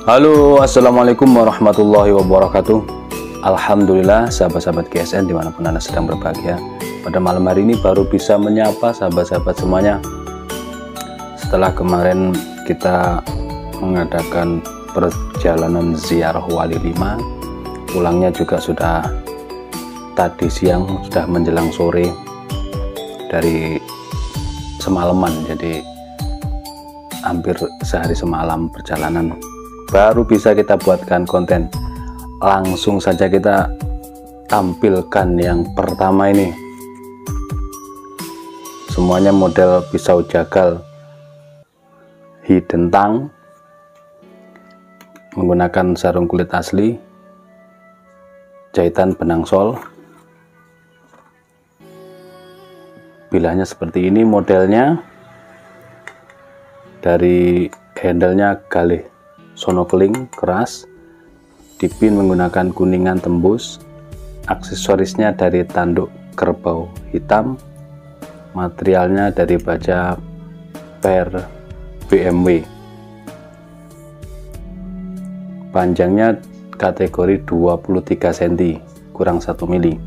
Halo, assalamualaikum warahmatullahi wabarakatuh. Alhamdulillah, sahabat-sahabat GSN dimanapun Anda sedang berbahagia. Pada malam hari ini baru bisa menyapa sahabat-sahabat semuanya. Setelah kemarin kita mengadakan perjalanan ziarah Wali 5, pulangnya juga sudah tadi siang, sudah menjelang sore dari semalaman, jadi hampir sehari semalam perjalanan. Baru bisa kita buatkan konten. Langsung saja kita tampilkan yang pertama ini. Semuanya model pisau jagal hidden tang, menggunakan sarung kulit asli, jahitan benang sol. Bilahnya seperti ini modelnya. Dari handle-nya galih sonokeling keras, dipin menggunakan kuningan tembus, aksesorisnya dari tanduk kerbau hitam, materialnya dari baja per BMW, panjangnya kategori 23 cm kurang 1 mili,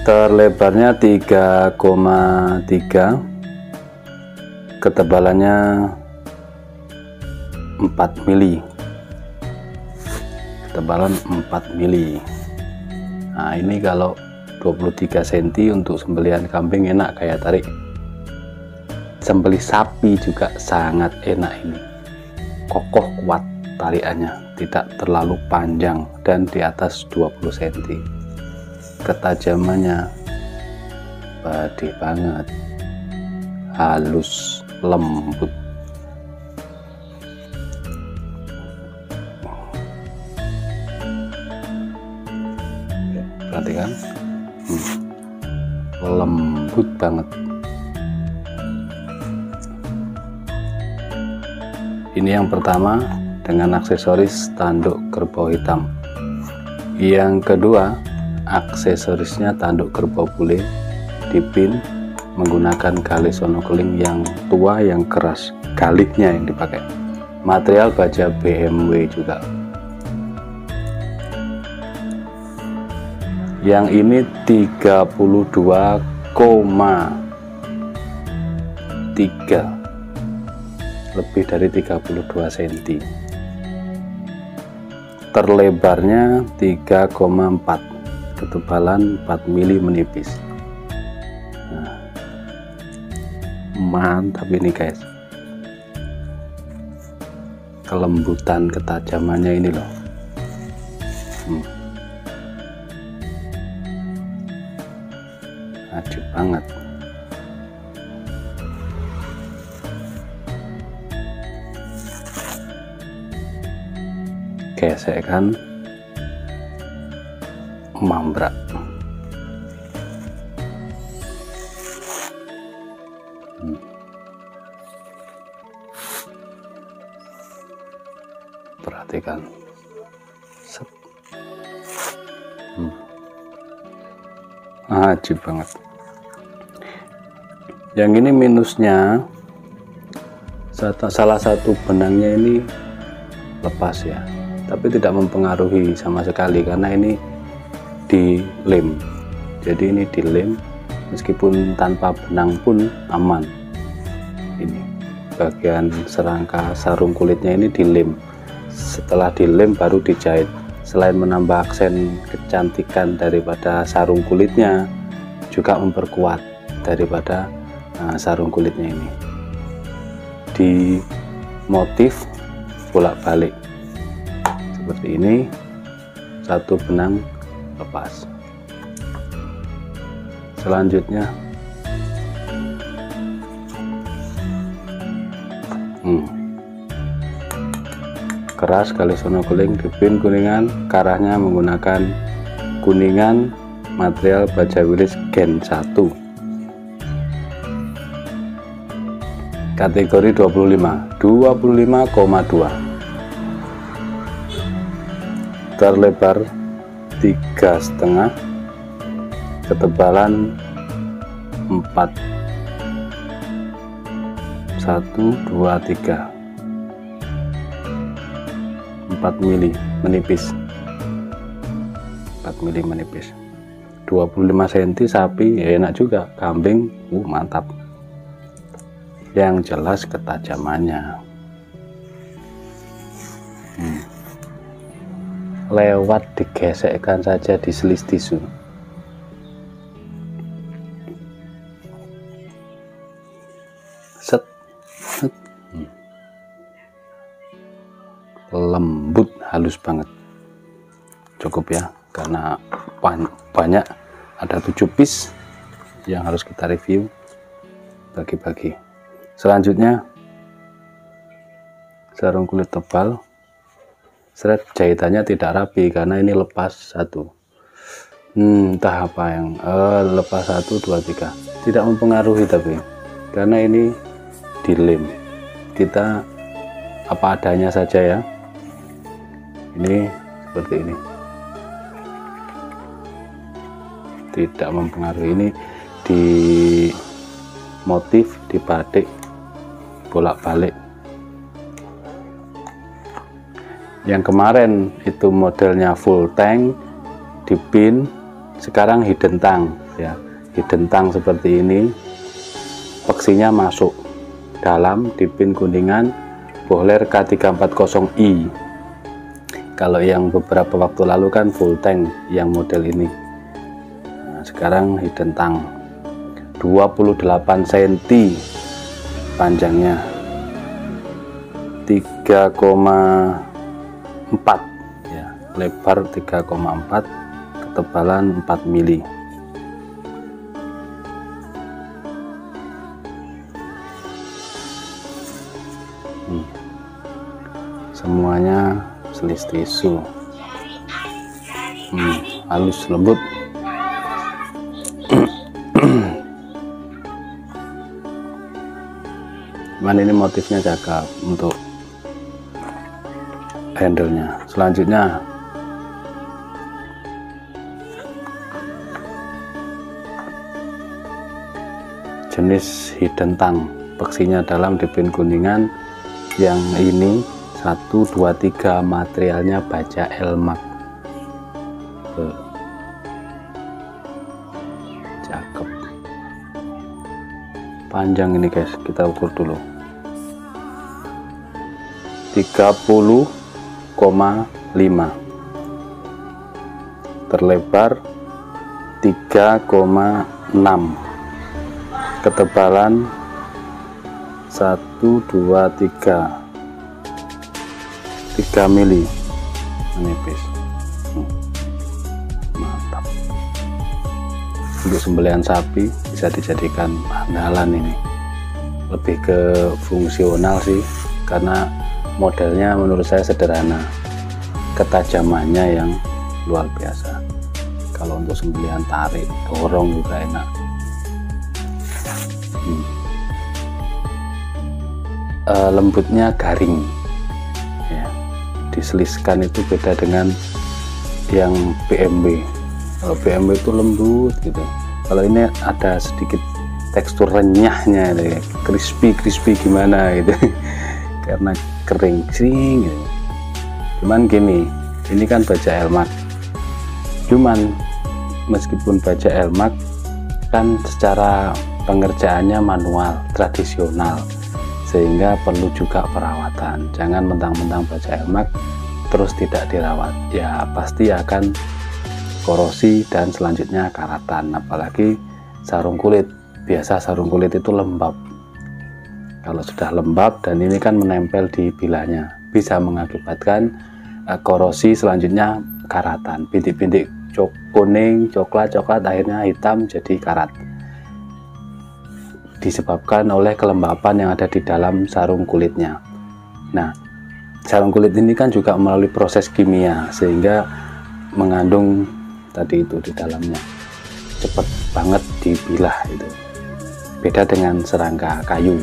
terlebarnya 3,3, ketebalannya 4 mili, ketebalan 4 mili. Nah, ini kalau 23 cm untuk sembelihan kambing enak kayak tarik. Sembelih sapi juga sangat enak ini. Kokoh kuat tarikannya, tidak terlalu panjang dan di atas 20 cm. Ketajamannya pede banget. Halus, lembut. Perhatikan, lembut banget. Ini yang pertama dengan aksesoris tanduk kerbau hitam. Yang kedua, aksesorisnya tanduk kerbau bule, dipin menggunakan galih sonokeling yang tua yang keras, galihnya yang dipakai. Material baja BMW juga. Yang ini 32,3, lebih dari 32 cm. Terlebarnya 3,4, ketebalan 4 mili menipis. Nah, mantap ini guys. Kelembutan ketajamannya ini loh. Maju banget. Gesekan mambrak. Perhatikan. Set. Ajib banget. Yang ini minusnya salah satu benangnya ini lepas ya, tapi tidak mempengaruhi sama sekali karena ini dilem. Jadi ini dilem, meskipun tanpa benang pun aman. Ini bagian serangka sarung kulitnya ini dilem. Setelah dilem baru dijahit. Selain menambah aksen kecantikan daripada sarung kulitnya, juga memperkuat daripada sarung kulitnya ini. Di motif bolak-balik seperti ini, satu benang lepas. Selanjutnya keras galih sonokeling, dipin kuningan, karahnya menggunakan kuningan, material baja wilis gen 1, kategori 25,2, terlebar 3,5, ketebalan 4, 1, 2, 3. 4 mili menipis, 4 mili menipis. 25 cm sapi ya enak juga, kambing mantap. Yang jelas ketajamannya lewat digesekkan saja di selis tisu. Set, set. Lembut, halus banget. Cukup ya, karena banyak, ada 7 piece yang harus kita review, bagi-bagi. Selanjutnya sarung kulit tebal. Thread jahitannya tidak rapi karena ini lepas satu. Entah apa yang lepas 1, 2, 3. Tidak mempengaruhi tapi karena ini dilem. Kita apa adanya saja ya. Ini seperti ini. Tidak mempengaruhi, ini di motif di batik bolak-balik. Yang kemarin itu modelnya full tank dipin, sekarang hidden tank ya, hidden tank seperti ini. Peksinya masuk dalam dipin kuningan bohler K340i. Kalau yang beberapa waktu lalu kan full tank yang model ini. Nah, sekarang hidden tank 28 cm panjangnya, 3,4 ya, lebar 3,4, ketebalan 4 mili. Semuanya selis tisu, halus lembut. Cuman ini motifnya cakep untuk handle-nya. Selanjutnya jenis hidden tank, peksinya dalam dipin kuningan. Yang ini 1, 2, 3 materialnya baja elmak. Cakep. Panjang ini guys, kita ukur dulu. 30,5, terlebar 3,6, ketebalan 1, 2, 3 mili menipis. Mantap. Untuk sembelihan sapi bisa dijadikan andalan ini, lebih ke fungsional sih, karena modelnya menurut saya sederhana, ketajamannya yang luar biasa. Kalau untuk sembelihan tarik, dorong juga enak. Lembutnya garing ya, diseliskan itu beda dengan yang PMB. Kalau PMB itu lembut gitu, kalau ini ada sedikit tekstur renyahnya, crispy gimana gitu karena kering gitu. Cuman gini, ini kan baja elmak, cuman meskipun baja elmak kan secara pengerjaannya manual tradisional, sehingga perlu juga perawatan. Jangan mentang-mentang baja elmak terus tidak dirawat, ya pasti akan korosi dan selanjutnya karatan. Apalagi sarung kulit, biasa sarung kulit itu lembab. Kalau sudah lembab dan ini kan menempel di bilanya, bisa mengakibatkan korosi, selanjutnya karatan, bintik-bintik kuning, coklat akhirnya hitam jadi karat, disebabkan oleh kelembapan yang ada di dalam sarung kulitnya. Nah, sarung kulit ini kan juga melalui proses kimia sehingga mengandung tadi itu di dalamnya, cepat banget dibilah itu. Beda dengan serangga kayu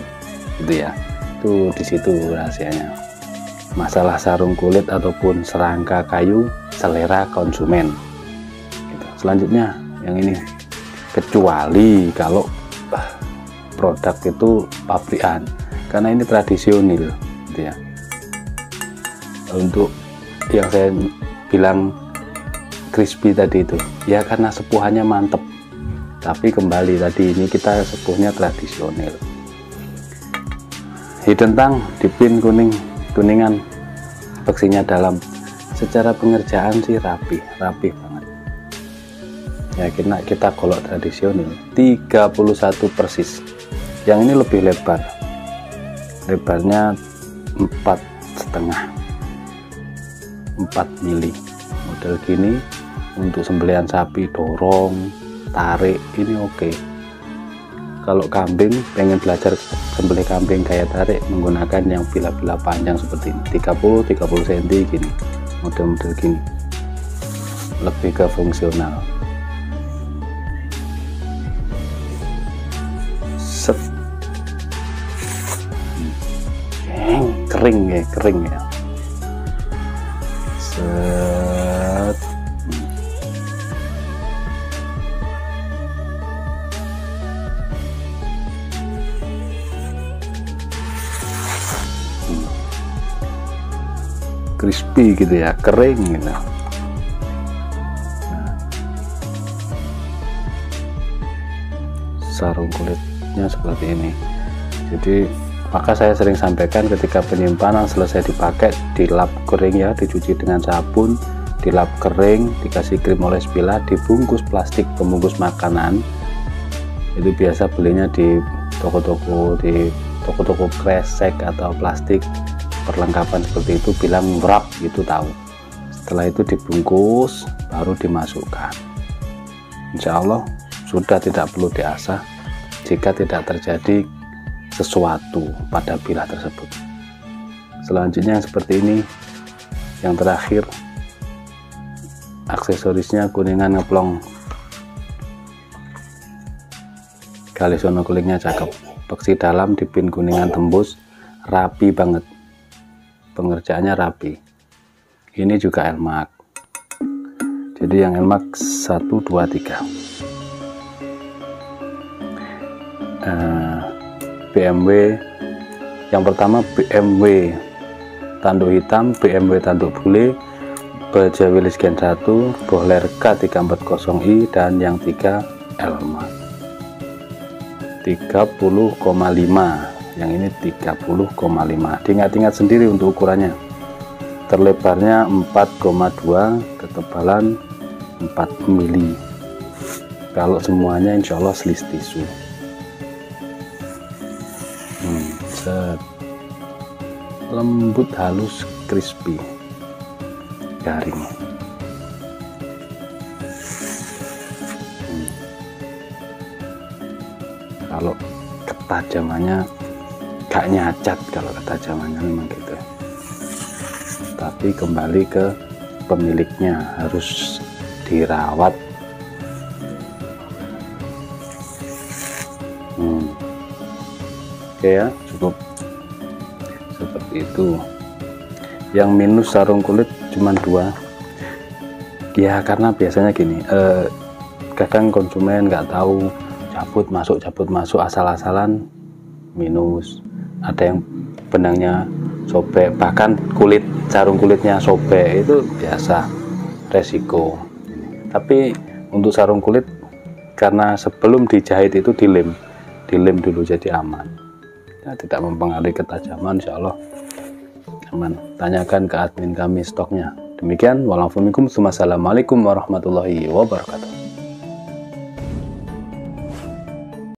gitu ya. Itu di situ rahasianya. Masalah sarung kulit ataupun serangga kayu, selera konsumen. Gitu. Selanjutnya yang ini, kecuali kalau produk itu pabrikan, karena ini tradisional gitu ya. Untuk yang saya bilang crispy tadi itu ya karena sepuhannya mantep. Tapi kembali tadi ini kita sepuhnya tradisional. Hidden tang dipin kuningan, beksinya dalam. Secara pengerjaan sih rapi banget. Ya kita golok tradisional 31 persis. Yang ini lebih lebar, lebarnya 4,5 mili. Model gini untuk sembelihan sapi, dorong, tarik ini oke. Kalau kambing pengen belajar sembelih kambing kayak tarik, menggunakan yang bila-bila panjang seperti ini 30 cm gini, model-model gini lebih ke fungsional. Set. Kering ya set. Crispy gitu ya, kering gitu. Nah, sarung kulitnya seperti ini. Jadi maka saya sering sampaikan ketika penyimpanan selesai dipakai, dilap kering ya, dicuci dengan sabun, dilap kering, dikasih krim oles bila, dibungkus plastik pembungkus makanan. Itu biasa belinya di toko-toko kresek atau plastik perlengkapan seperti itu, bilang wrap gitu tahu. Setelah itu dibungkus baru dimasukkan. Insya Allah sudah tidak perlu diasah jika tidak terjadi sesuatu pada bilah tersebut. Selanjutnya seperti ini. Yang terakhir aksesorisnya kuningan ngeplong, galisono kulingnya cakep, beksi dalam dipin kuningan tembus, rapi banget, pengerjaannya rapi. Ini juga elmak, jadi yang elmak 1, 2, 3. BMW yang pertama BMW tanduk hitam, BMW tanduk bule, baja Willys Gen 1, bohler K340i, dan yang 3 elmak 30,5. yang ini 30,5. Diingat-ingat sendiri untuk ukurannya. Terlebarnya 4,2, ketebalan 4 mili. Kalau semuanya insya Allah slis tisu. Set. Lembut, halus, crispy, garing. Kalau ketajamannya gak nyacat, kalau ketajamannya memang gitu. Tapi kembali ke pemiliknya, harus dirawat. Oke ya, cukup seperti itu. Yang minus sarung kulit cuma 2 ya, karena biasanya gini, kadang konsumen nggak tahu, cabut masuk asal-asalan, minus. Ada yang benangnya sobek, bahkan sarung kulitnya sobek, itu biasa, resiko. Tapi untuk sarung kulit, karena sebelum dijahit itu dilem dulu, jadi aman ya, tidak mempengaruhi ketajaman, insya Allah aman. Tanyakan ke admin kami stoknya. Demikian, wassalamualaikum warahmatullahi wabarakatuh.